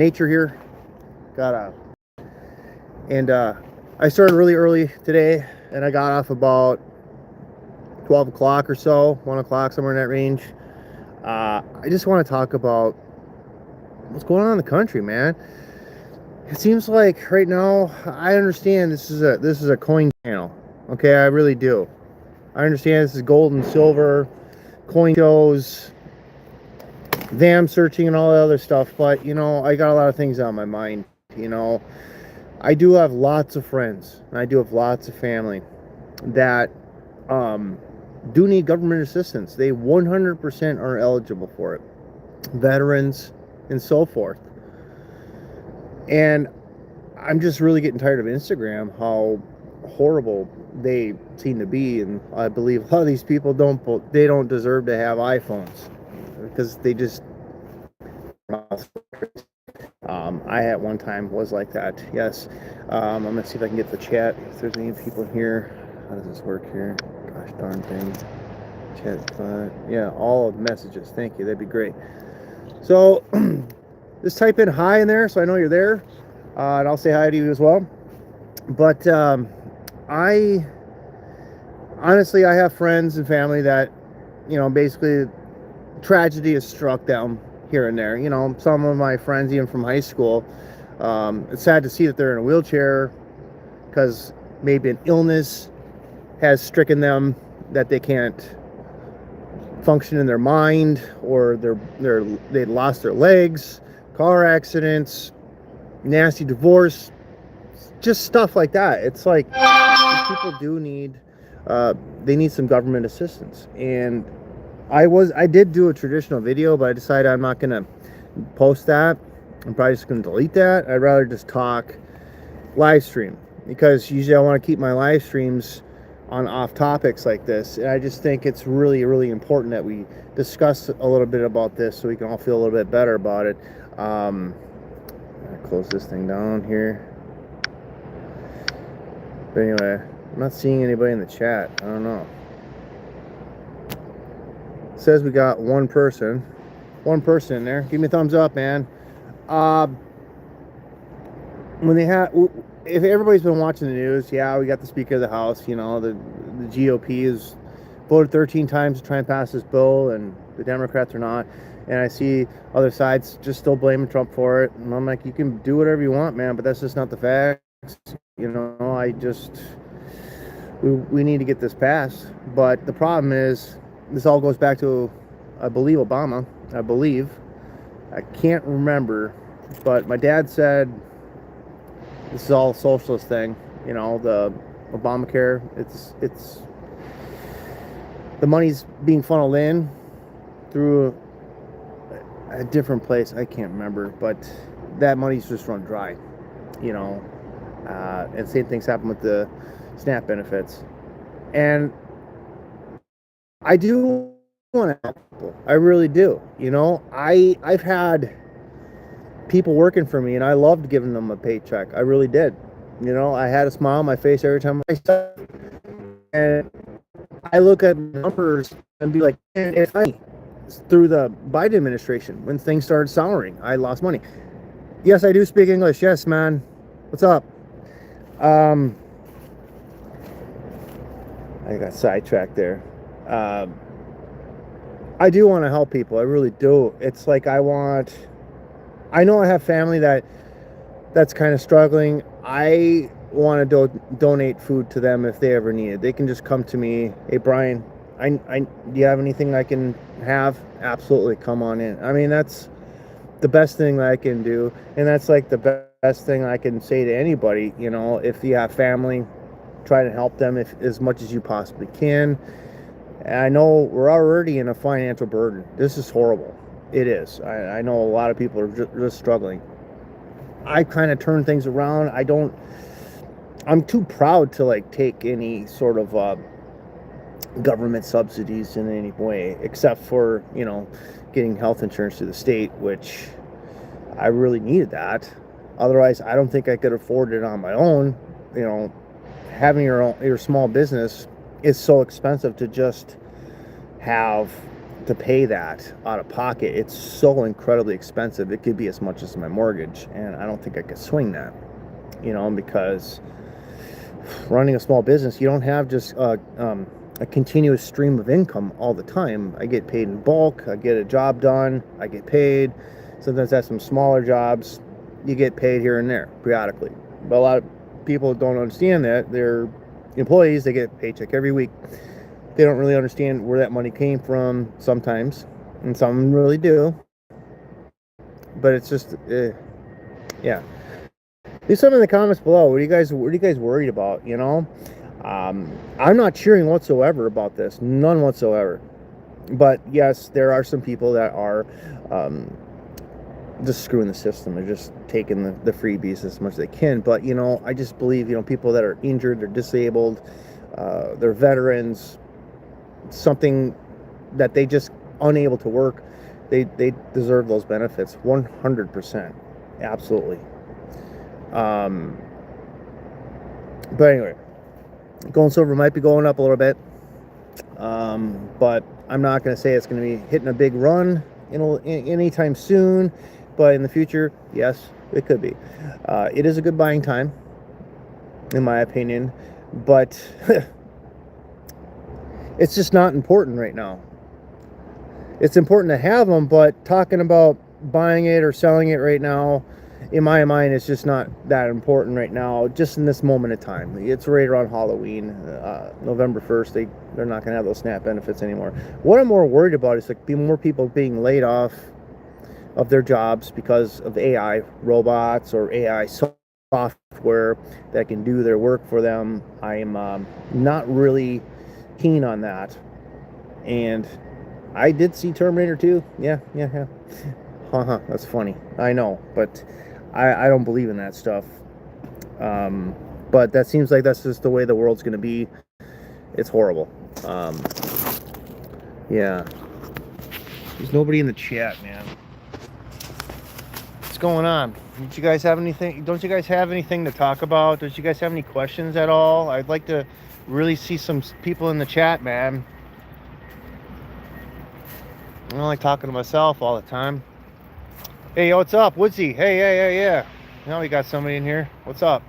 nature here. Got a and I started really early today, and I got off about 12 o'clock or so, 1 o'clock, somewhere in that range. I just want to talk about what's going on in the country, man. It seems like right now, I understand this is a coin channel. Okay, I really do. I understand this is gold and silver, coin shows, VAM searching, and all that other stuff. But I got a lot of things on my mind. I do have lots of friends, and I do have lots of family that do need government assistance. They 100% are eligible for it. Veterans and so forth. And I'm just really getting tired of Instagram, how horrible they seem to be. And I believe a lot of these people don't deserve to have iPhones because they just I at one time was like that. Yes. I'm gonna see if I can get the chat, if there's any people here. How does this work here? Gosh darn thing. Chat, yeah, all messages. Thank you. That'd be great. So just type in hi in there so I know you're there, and I'll say hi to you as well. But I honestly, I have friends and family that basically tragedy has struck them here and there. Some of my friends, even from high school, it's sad to see that they're in a wheelchair because maybe an illness has stricken them that they can't function in their mind, or they lost their legs, car accidents, nasty divorce, just stuff like that. It's like people do need they need some government assistance. And I did do a traditional video, but I decided I'm not gonna post that. I'm probably just gonna delete that. I'd rather just talk live stream, because usually I want to keep my live streams on off topics like this. And I just think it's really, really important that we discuss a little bit about this so we can all feel a little bit better about it. I'll close this thing down here. But anyway, I'm not seeing anybody in the chat. I don't know. It says we got one person in there. Give me a thumbs up, man. When they have, if everybody's been watching the news, yeah, we got the Speaker of the House. The GOP has voted 13 times to try and pass this bill, and the Democrats are not. And I see other sides just still blaming Trump for it. And I'm like, you can do whatever you want, man, but that's just not the facts. We need to get this passed. But the problem is, this all goes back to, I believe, Obama. I can't remember, but my dad said this is all a socialist thing. The Obamacare, it's the money's being funneled in through a different place. I can't remember, but that money's just run dry. And same things happen with the SNAP benefits. And I do want to help people. I really do. I've had people working for me, and I loved giving them a paycheck. I really did. I had a smile on my face every time I said, and I look at numbers and be like, man, it's funny. Through the Biden administration, when things started souring, I lost money. Yes, I do speak English. Yes, man. What's up? I got sidetracked there. I do want to help people. I really do. It's like I know I have family that's kind of struggling. I want to donate food to them if they ever need it. They can just come to me. Hey, Brian, do you have anything I can have? Absolutely, come on in. I mean, that's the best thing that I can do, and that's like the best thing I can say to anybody. If you have family, try to help them as much as you possibly can. And I know we're already in a financial burden. This is horrible. It is. I know a lot of people are just struggling. I kind of turn things around. I'm too proud to take any sort of government subsidies in any way, except for getting health insurance through the state, which I really needed that. Otherwise, I don't think I could afford it on my own. Having your small business is so expensive to just have to pay that out of pocket. It's so incredibly expensive. It could be as much as my mortgage, and I don't think I could swing that, because running a small business, you don't have just a continuous stream of income all the time. I get paid in bulk. I get a job done. I get paid. Sometimes I have some smaller jobs. You get paid here and there periodically. But a lot of people don't understand that. They're employees. They get a paycheck every week. They don't really understand where that money came from sometimes, and some really do. But it's just, yeah. Leave some in the comments below. What are you guys worried about? I'm not cheering whatsoever about this, none whatsoever. But yes, there are some people that are just screwing the system. They're just taking the freebies as much as they can. But I just believe people that are injured, they're disabled, they're veterans, something that they just unable to work, they deserve those benefits 100%, absolutely. But anyway, gold and silver might be going up a little bit, but I'm not going to say it's going to be hitting a big run anytime soon. But in the future, yes, it could be. It is a good buying time, in my opinion, but it's just not important right now. It's important to have them, but talking about buying it or selling it right now, in my mind, it's just not that important right now, just in this moment of time. It's right around Halloween, November 1st. They're not going to have those SNAP benefits anymore. What I'm more worried about is more people being laid off of their jobs because of AI robots or AI software that can do their work for them. I'm not really keen on that. And I did see Terminator 2. Yeah. That's funny. I know, but I don't believe in that stuff. But that seems like that's just the way the world's going to be. It's horrible. Yeah. There's nobody in the chat, man. What's going on? Don't you guys have anything to talk about? Don't you guys have any questions at all? I'd like to really see some people in the chat, man. I don't like talking to myself all the time. Hey, what's up, Woodsy? Hey, yeah. Now we got somebody in here. What's up?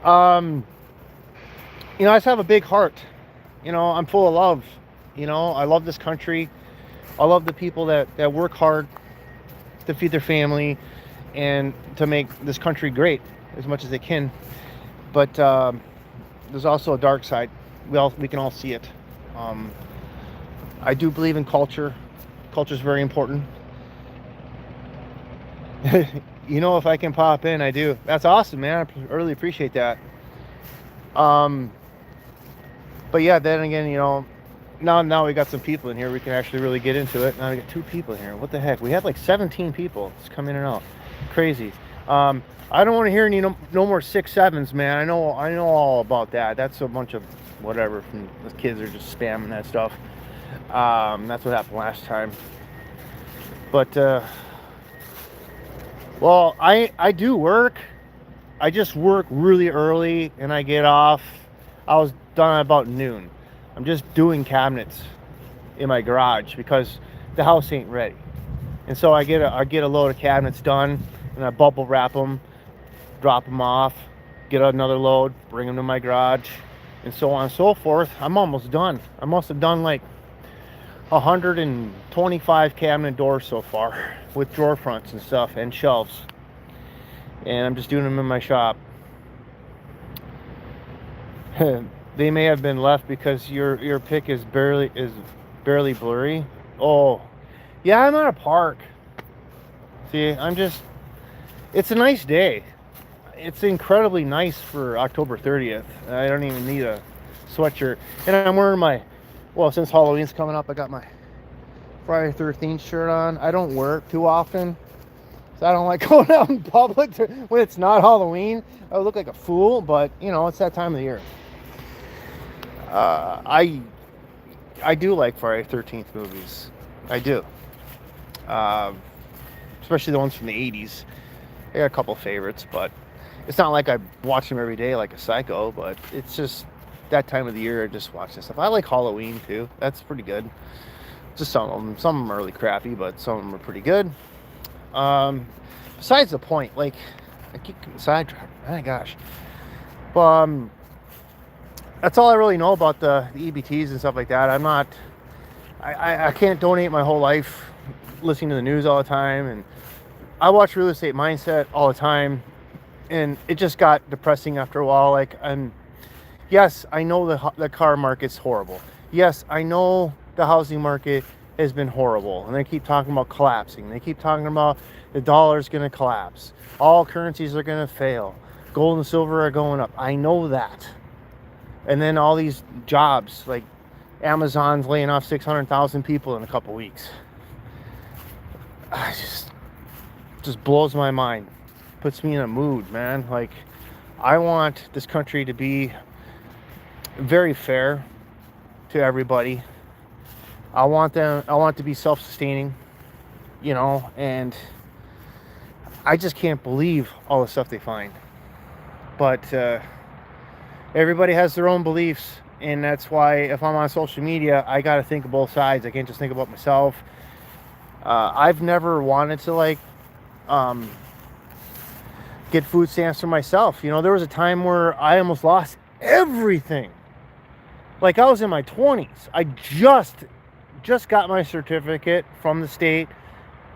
I just have a big heart. I'm full of love. I love this country. I love the people that work hard to feed their family and to make this country great as much as they can. But there's also a dark side. We can all see it. I do believe in culture. Culture is very important. If I can pop in, I do. That's awesome, man. I really appreciate that. But yeah, then again, now we got some people in here. We can actually really get into it. Now we got 2 people here. What the heck? We had like 17 people just come in and out. Crazy. I don't want to hear any no more 6-7s, man. I know all about that. That's a bunch of whatever. From the kids are just spamming that stuff. That's what happened last time. But well, I do work. I just work really early and I get off. I was done at about noon. I'm just doing cabinets in my garage because the house ain't ready. And so I get a load of cabinets done and I bubble wrap them, drop them off, get another load, bring them to my garage, and so on and so forth. I'm almost done. I must have done like 125 cabinet doors so far with drawer fronts and stuff and shelves. And I'm just doing them in my shop. They may have been left because your pic is barely blurry. Oh, yeah, I'm at a park. See, it's a nice day. It's incredibly nice for October 30th. I don't even need a sweatshirt. And I'm wearing since Halloween's coming up, I got my Friday 13th shirt on. I don't wear it too often. So I don't like going out in public when it's not Halloween. I look like a fool, but it's that time of the year. I do like Friday 13th movies. I do. Especially the ones from the 80s. I got a couple favorites, but it's not like I watch them every day like a psycho, but it's just that time of the year I just watch this stuff. I like Halloween too. That's pretty good. Just some of them. Some of them are really crappy, but some of them are pretty good. Besides the point, like, I keep sidetracked. My gosh. That's all I really know about the EBTs and stuff like that. I can't donate my whole life listening to the news all the time, and I watch Real Estate Mindset all the time, and it just got depressing after a while. Like, yes, I know the car market's horrible. Yes, I know the housing market has been horrible, and they keep talking about collapsing. They keep talking about the dollar's going to collapse. All currencies are going to fail. Gold and silver are going up. I know that. And then all these jobs, like Amazon's laying off 600,000 people in a couple weeks. Just blows my mind. Puts me in a mood, man. Like, I want this country to be very fair to everybody. I want it to be self-sustaining, you know, and I just can't believe all the stuff they find. But everybody has their own beliefs, and that's why if I'm on social media, I got to think of both sides. I can't just think about myself. I've never wanted to, like, get food stamps for myself. You know, there was a time where I almost lost everything. Like, I was in my 20s. I just got my certificate from the state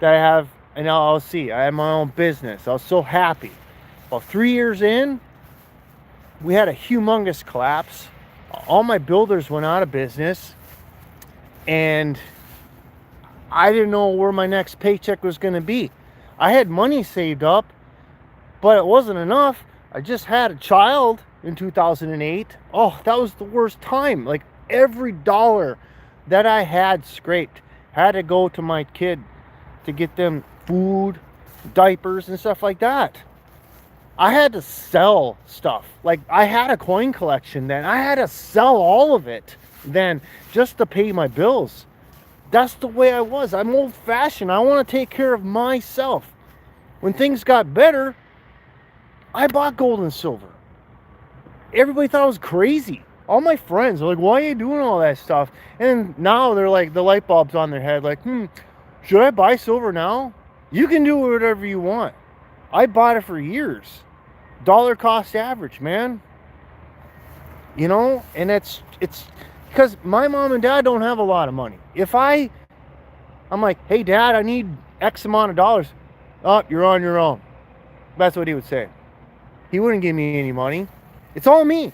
that I have an LLC. I had my own business. I was so happy. Well, 3 years in, we had a humongous collapse. All my builders went out of business, and I didn't know where my next paycheck was going to be. I had money saved up, but it wasn't enough. I just had a child in 2008. Oh, that was the worst time. Like, every dollar that I had scraped had to go to my kid to get them food, diapers, and stuff like that. I had to sell stuff. Like, I had a coin collection then. I had to sell all of it then just to pay my bills. That's the way I was. I'm old-fashioned. I want to take care of myself. When things got better, I bought gold and silver. Everybody thought I was crazy. All my friends were like, why are you doing all that stuff? And now they're like, the light bulb's on their head. Like, should I buy silver now? You can do whatever you want. I bought it for years. Dollar cost average, man. You know, and it's because my mom and dad don't have a lot of money. If I'm like, hey, Dad, I need X amount of dollars. Oh, you're on your own. That's what he would say. He wouldn't give me any money. It's all me.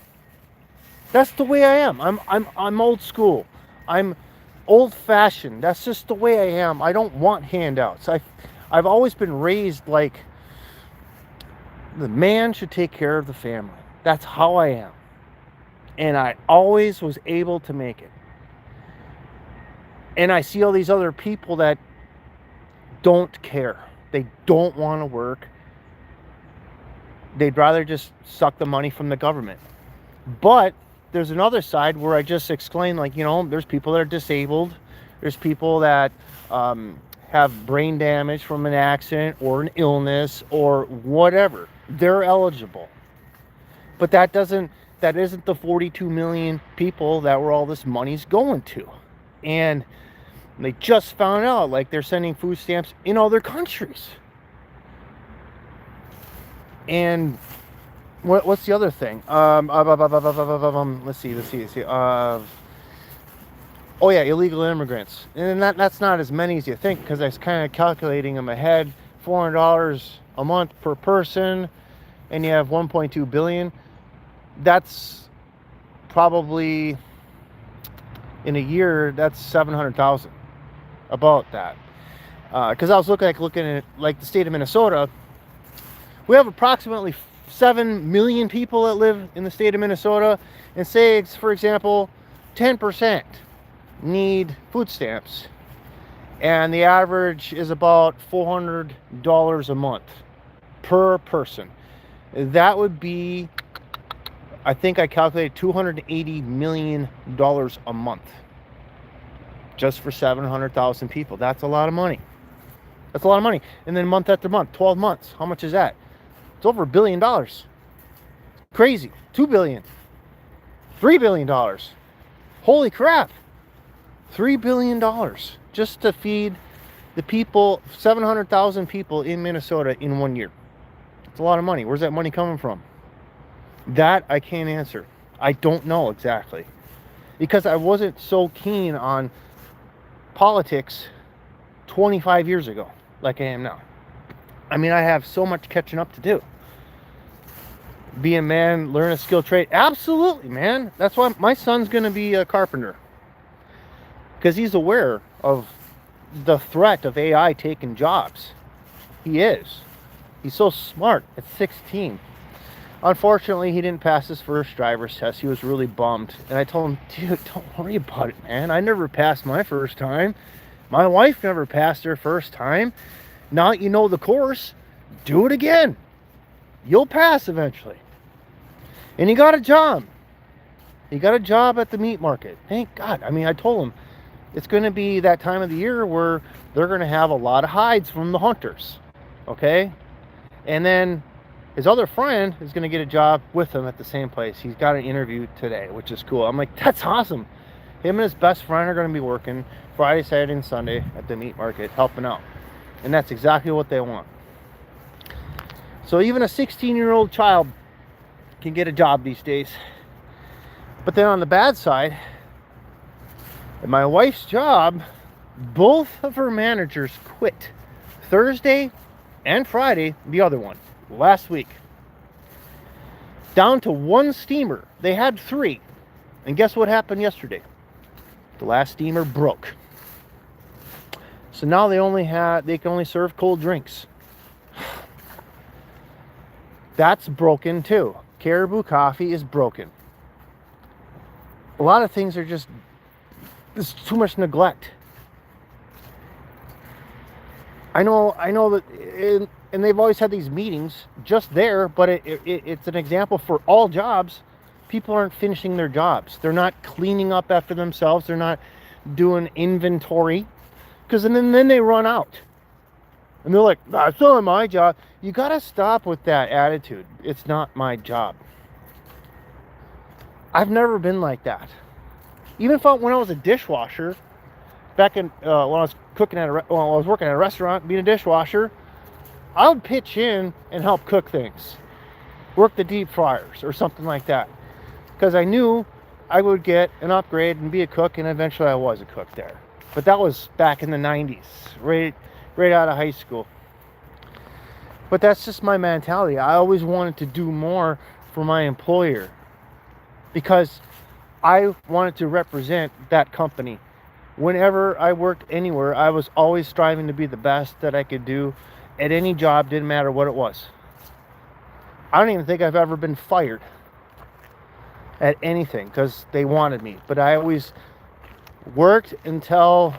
That's the way I am. I'm old school. I'm old-fashioned. That's just the way I am. I don't want handouts. I've always been raised like the man should take care of the family. That's how I am. And I always was able to make it. And I see all these other people that don't care. They don't want to work. They'd rather just suck the money from the government. But there's another side where I just explain, like, you know, there's people that are disabled. There's people that have brain damage from an accident or an illness or whatever. They're eligible. But that isn't the 42 million people that where all this money's going to. And they just found out, like, they're sending food stamps in other countries. And what's the other thing? Let's see. Oh yeah, illegal immigrants. And that's not as many as you think, because I was kind of calculating them ahead. $400 a month per person, and you have 1.2 billion. That's probably, in a year, that's 700,000. About that. Because I was looking at like the state of Minnesota. We have approximately 7 million people that live in the state of Minnesota, and say, for example, 10% need food stamps, and the average is about $400 a month per person. That would be, I think I calculated $280 million a month just for 700,000 people. That's a lot of money. That's a lot of money. And then month after month, 12 months, how much is that? It's over $1 billion. Crazy. $2 billion. $3 billion. Holy crap. $3 billion just to feed the people, 700,000 people in Minnesota in 1 year. It's a lot of money. Where's that money coming from? That I can't answer. I don't know exactly. Because I wasn't so keen on politics 25 years ago like I am now. I mean, I have so much catching up to do. Be a man, learn a skill trade. Absolutely, man. That's why my son's going to be a carpenter. Because he's aware of the threat of AI taking jobs. He is. He's so smart at 16. Unfortunately, he didn't pass his first driver's test. He was really bummed. And I told him, dude, don't worry about it, man. I never passed my first time. My wife never passed her first time. Now that you know the course, do it again. You'll pass eventually. And he got a job. He got a job at the meat market. Thank God. I mean, I told him it's going to be that time of the year where they're going to have a lot of hides from the hunters. Okay? And then his other friend is going to get a job with him at the same place. He's got an interview today, which is cool. I'm like, that's awesome. Him and his best friend are going to be working Friday, Saturday, and Sunday at the meat market, helping out. And that's exactly what they want. So even a 16-year-old child can get a job these days. But then on the bad side, at my wife's job, both of her managers quit Thursday and Friday, the other one, last week. Down to one steamer. They had 3. And guess what happened yesterday? The last steamer broke. So now they can only serve cold drinks. That's broken too. Caribou Coffee is broken. A lot of things are just, there's too much neglect. I know that, and they've always had these meetings just there, but it's an example for all jobs. People aren't finishing their jobs. They're not cleaning up after themselves. They're not doing inventory, because then they run out. And they're like, that's not my job. You got to stop with that attitude. It's not my job. I've never been like that. Even when I was a dishwasher, back in when I was cooking I was working at a restaurant, being a dishwasher, I would pitch in and help cook things, work the deep fryers or something like that, because I knew I would get an upgrade and be a cook, and eventually I was a cook there. But that was back in the 90s, right out of high school. But that's just my mentality. I always wanted to do more for my employer because I wanted to represent that company. Whenever I worked anywhere, I was always striving to be the best that I could do at any job, didn't matter what it was. I don't even think I've ever been fired at anything because they wanted me. But I always worked until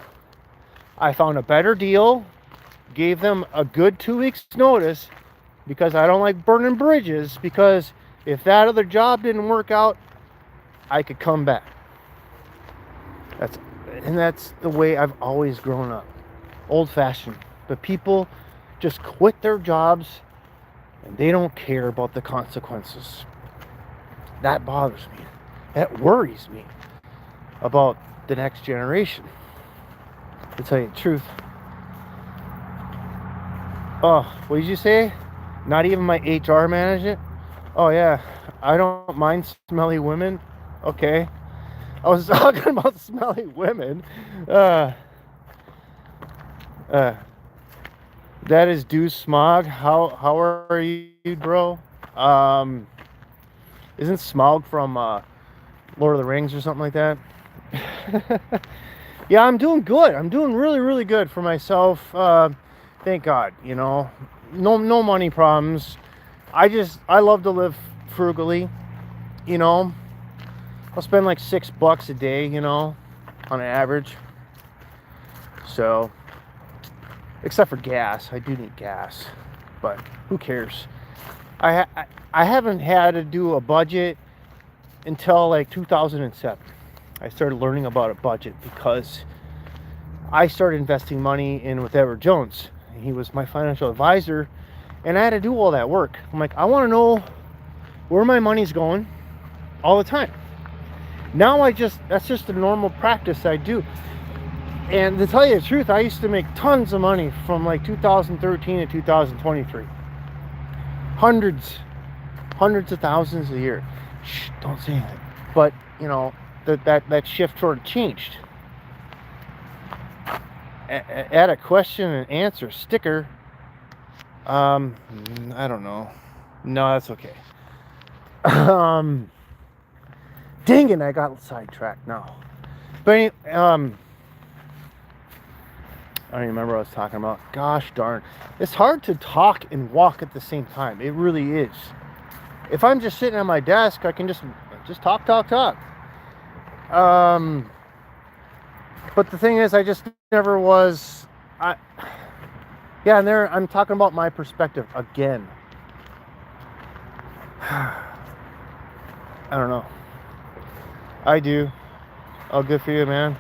I found a better deal, gave them a good 2 weeks notice, because I don't like burning bridges, because if that other job didn't work out, I could come back. That's the way I've always grown up. Old-fashioned. But people just quit their jobs and they don't care about the consequences. That bothers me. That worries me about the next generation, to tell you the truth. Oh, what did you say? Not even my HR manager? Oh yeah, I don't mind smelly women. Okay. I was talking about smelly women. That is Deuce Smog. How are you, bro? Isn't Smog from Lord of the Rings or something like that? Yeah, I'm doing good. I'm doing really, really good for myself. Thank God, you know. No money problems. I love to live frugally, you know. I'll spend like $6 a day, you know, on an average. So, except for gas. I do need gas, but who cares? I haven't had to do a budget until like 2007. I started learning about a budget because I started investing money in with Edward Jones. He was my financial advisor, and I had to do all that work. I'm like, I want to know where my money's going all the time. Now that's just a normal practice I do. And to tell you the truth, I used to make tons of money from like 2013 to 2023. Hundreds of thousands a year. Shh, don't say anything. But, you know, that shift sort of changed. Add a question and answer sticker. I don't know. No, that's okay. Dang it, I got sidetracked now. But anyway, I don't even remember what I was talking about. Gosh darn. It's hard to talk and walk at the same time. It really is. If I'm just sitting at my desk, I can just talk. But the thing is, I just never was. Yeah, and there I'm talking about my perspective again. I don't know. I do. Oh, good for you, man.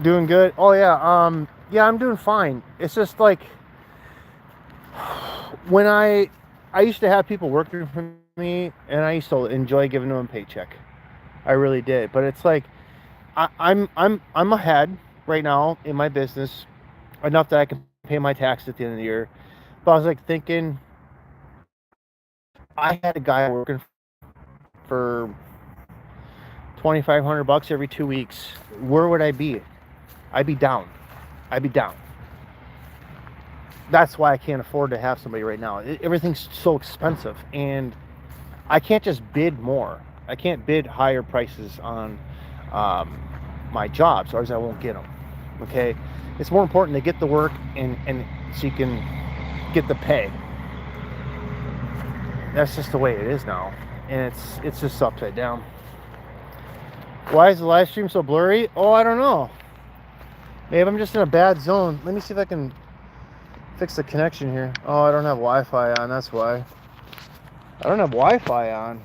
Doing good. Oh yeah. Yeah, I'm doing fine. It's just like when I used to have people working for me, and I used to enjoy giving them a paycheck. I really did. But it's like I'm ahead right now in my business enough that I can pay my tax at the end of the year. But I was like thinking, I had a guy working for $2,500 every 2 weeks. Where would I be? I'd be down. That's why I can't afford to have somebody right now. Everything's so expensive, and I can't just bid more. I can't bid higher prices on my jobs, or else I won't get them. Okay, it's more important to get the work and so you can get the pay. That's just the way it is now, and it's just upside down. Why is the live stream so blurry? Oh, I don't know. Maybe I'm just in a bad zone. Let me see if I can fix the connection here. Oh, I don't have Wi-Fi on. That's why. I don't have Wi-Fi on.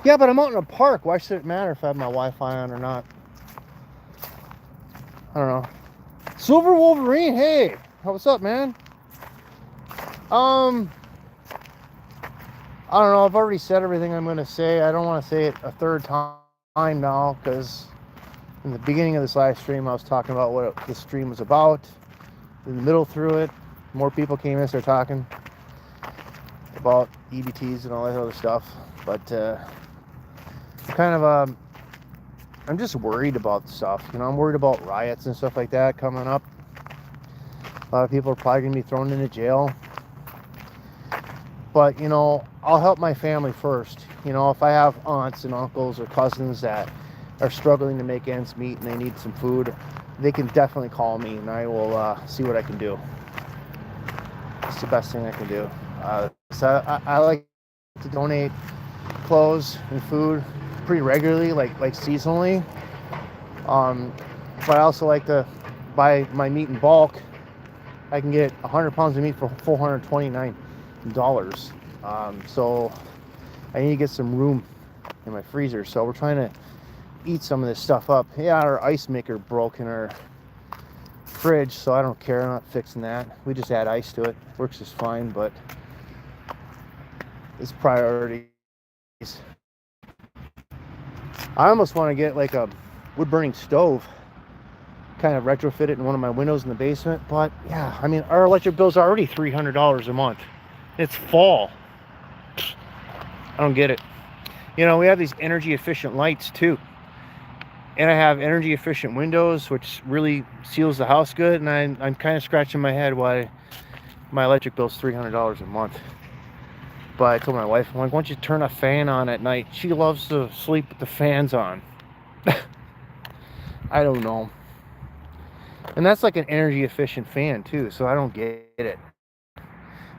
Yeah, but I'm out in a park. Why should it matter if I have my Wi-Fi on or not? I don't know. Silver Wolverine, hey, what's up, man? I don't know. I've already said everything I'm going to say. I don't want to say it a third time now, because in the beginning of this live stream, I was talking about what the stream was about. In the middle through it, more people came in and started talking about EBTs and all that other stuff. But I'm just worried about stuff. You know, I'm worried about riots and stuff like that coming up. A lot of people are probably going to be thrown into jail. But, you know, I'll help my family first. You know, if I have aunts and uncles or cousins that are struggling to make ends meet and they need some food, they can definitely call me, and I will see what I can do. It's the best thing I can do. So I like to donate clothes and food pretty regularly, like seasonally. But I also like to buy my meat in bulk. I can get 100 pounds of meat for $429. So I need to get some room in my freezer. So we're trying to eat some of this stuff up. Yeah, our ice maker broke in our fridge, so I don't care. I'm not fixing that. We just add ice to it. Works just fine, but it's priorities. I almost want to get like a wood-burning stove, kind of retrofit it in one of my windows in the basement. But yeah, I mean, our electric bill's already $300 a month. It's fall. I don't get it. You know, we have these energy efficient lights too. And I have energy efficient windows, which really seals the house good. And I'm kind of scratching my head why my electric bill's $300 a month. But I told my wife, I'm like, why don't you turn a fan on at night? She loves to sleep with the fans on. I don't know. And that's like an energy efficient fan too, so I don't get it.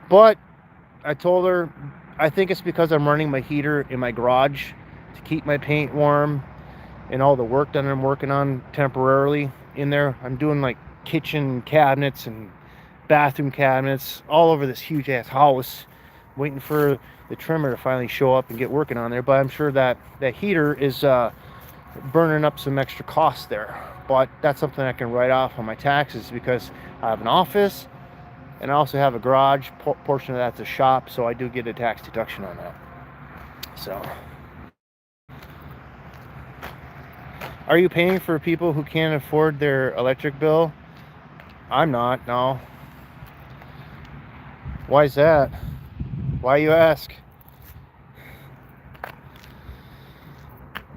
But I told her, I think it's because I'm running my heater in my garage to keep my paint warm and all the work that I'm working on temporarily in there. I'm doing like kitchen cabinets and bathroom cabinets all over this huge ass house, waiting for the trimmer to finally show up and get working on there. But I'm sure that heater is burning up some extra costs there. But that's something I can write off on my taxes, because I have an office and I also have a garage. Portion of that's a shop, so I do get a tax deduction on that. So Are you paying for people who can't afford their electric bill? I'm not, no. Why is that? Why you ask?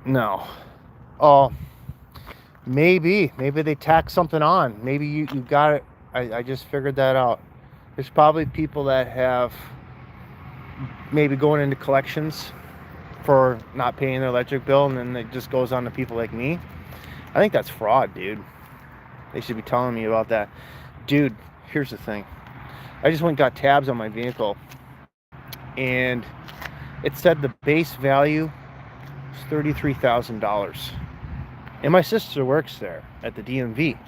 No. Oh, maybe they tack something on. Maybe you got it. I just figured that out. There's probably people that have maybe going into collections for not paying their electric bill, and then it just goes on to people like me. I think that's fraud, dude. They should be telling me about that. Dude, here's the thing. I just went and got tabs on my vehicle, and it said the base value was $33,000. And my sister works there at the DMV.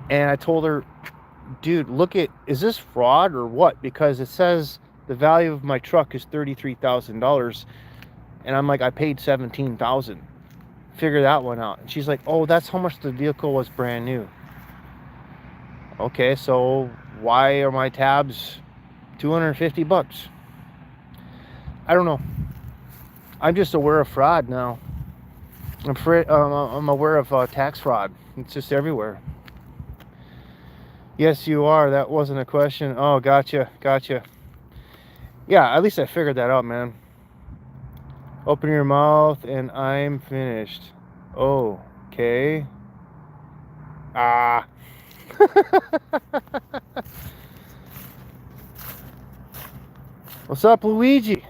And I told her, dude, look at, is this fraud or what? Because it says the value of my truck is $33,000. And I'm like, I paid $17,000. Figure that one out. And she's like, oh, that's how much the vehicle was brand new. Okay, so why are my tabs $250? I don't know. I'm just aware of fraud now. I'm aware of tax fraud. It's just everywhere. Yes, you are. That wasn't a question. Oh, gotcha. Yeah, at least I figured that out, man. Open your mouth and I'm finished. Oh, okay. Ah. What's up, Luigi?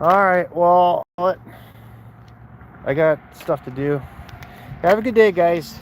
All right, well, I got stuff to do. Have a good day, guys.